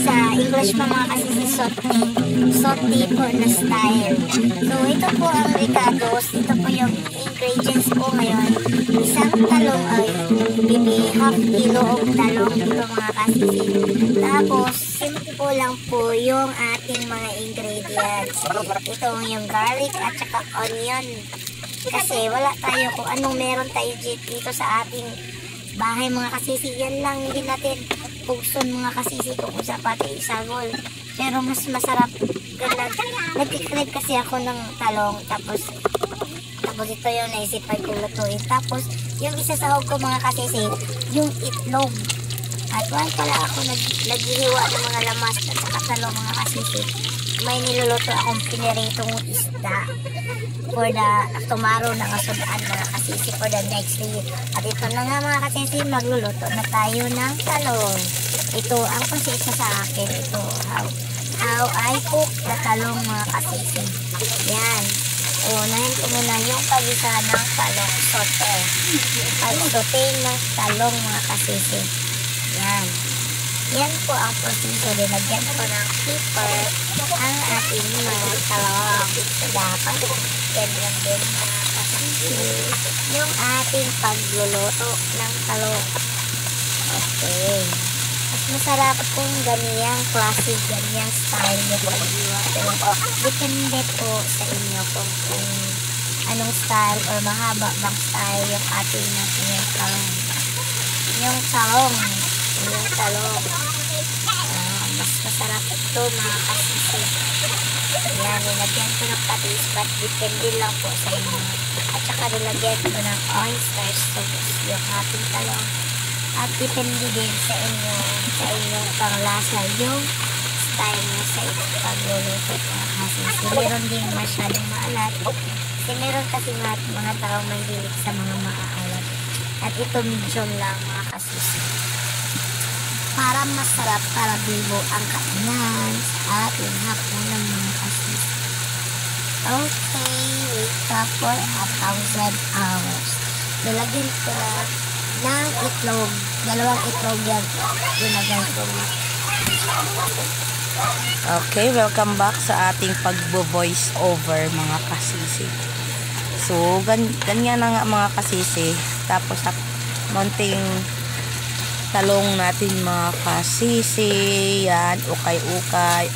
sa English pa mga kasisi, sauté po na style. So ito po ang ricados, ito po yung ingredients po ngayon. Isang talong ay half kilo of talong ito mga kasisi. Tapos simple lang po yung ating mga ingredients. Ito yung garlic at saka onion. Kasi wala tayo kung anong meron tayo dito sa ating bahay mga kasisi. Yan lang, hindi natin pugson mga kasisi kung sa pati isagol. Pero mas masarap. Nag-crave kasi ako ng talong. Tapos ito yung naisipan ko lutuin. Tapos yung isa sa hog ko mga kasisi, yung itlog. At wala pala ako naghihiwa ng mga lamas at saka talong mga kasisi. May niluluto akong piniritong isda for the tomorrow na kasudaan mga kasisi, for the next day. At ito na nga mga kasisi, magluluto na tayo ng talong. Ito ang pasisa sa akin. Ito how I cook the talong mga kasisi. Yan. Unahin ko muna yung pagisa ng talong sote. Pag-sote ng talong mga kasisi. Yan. Yan po ang proseso. Dinagyan ko ng pepper ang ating mga talong. So, dapat ganyan din mga kasisi yung ating pagluluto ng talong. Okay. Mas masarap kung ganyang klase, ganyang style nyo po. Pero depende po sa inyo kung anong style or mahaba bang style yung ating yung talong. Yung talong. Mas masarap ito mga kasisi. Yan, nilagyan ko ng patis, but depende lang po sa inyo. At saka nilagyan ko ng oyster sauce yung ating talong. At depende din sa inyong panglasa yung style nyo sa inyong pagluluto mga kasisi. Meron din masyadong maalat. Kasi meron kasi mga taong mahilig sa mga maaalat. At ito medium lang mga kasisi. Para masarap, para bibo ang kainan sa ating hapunan mga kasisi. Okay, wait up for 1,000 hours. Nilagyan ko ng itlog. 2 itlog yan. Nilagyan ko na. Okay, welcome back sa ating pagbo-voice over mga kasisi. So, ganyan na nga mga kasisi. Tapos, munting talong natin mga kasisi. Yan, ukay-ukay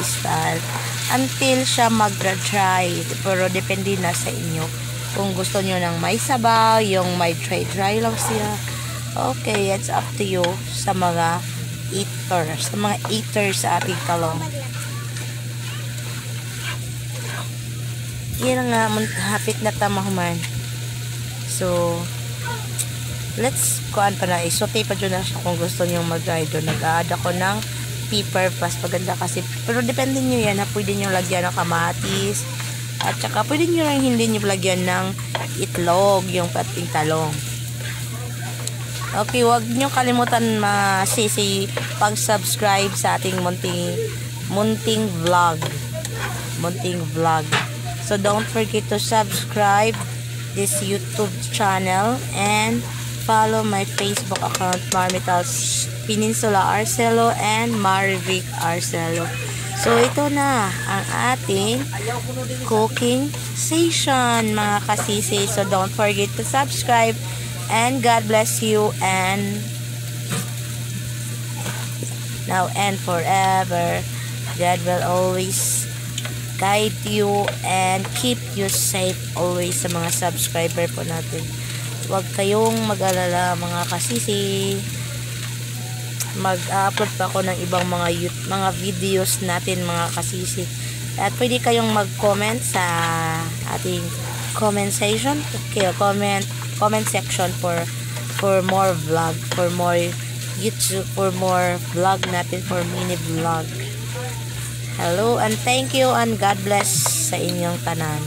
style. Until siya mag-dry. Pero depende na sa inyo. Kung gusto nyo ng may sabaw, yung may dry lang siya. Okay, it's up to you sa mga eaters sa ating talong. Yan nga, hapit na tamahuman. So, let's kuhaan pa na. Isote pa dyan na siya kung gusto nyo mag-dry doon. Nag-add ako ng pepper plus paganda kasi. Pero depende nyo yan. Pwede nyo lagyan ng kamatis. At saka pwede nyo rin hindi nyo lagyan ng itlog yung pating talong. Okay, wag nyo kalimutan masisi pag-subscribe sa ating munting vlog. So don't forget to subscribe this YouTube channel and follow my Facebook account, Marmital Peninsula Arcelo and Marivic Arcelo. So ito na ang ating cooking session mga kasisi. So don't forget to subscribe and God bless you and now and forever. God will always guide you and keep you safe always sa mga subscriber po natin. Huwag kayong mag-alala mga kasisi. Mag-upload pa ako ng ibang mga videos natin mga kasisi. At pwede kayong mag-comment sa ating comment section. Okay, comment section for more vlog, for more YouTube, for more vlog natin, for mini vlog. Hello and thank you and God bless sa inyong tanan.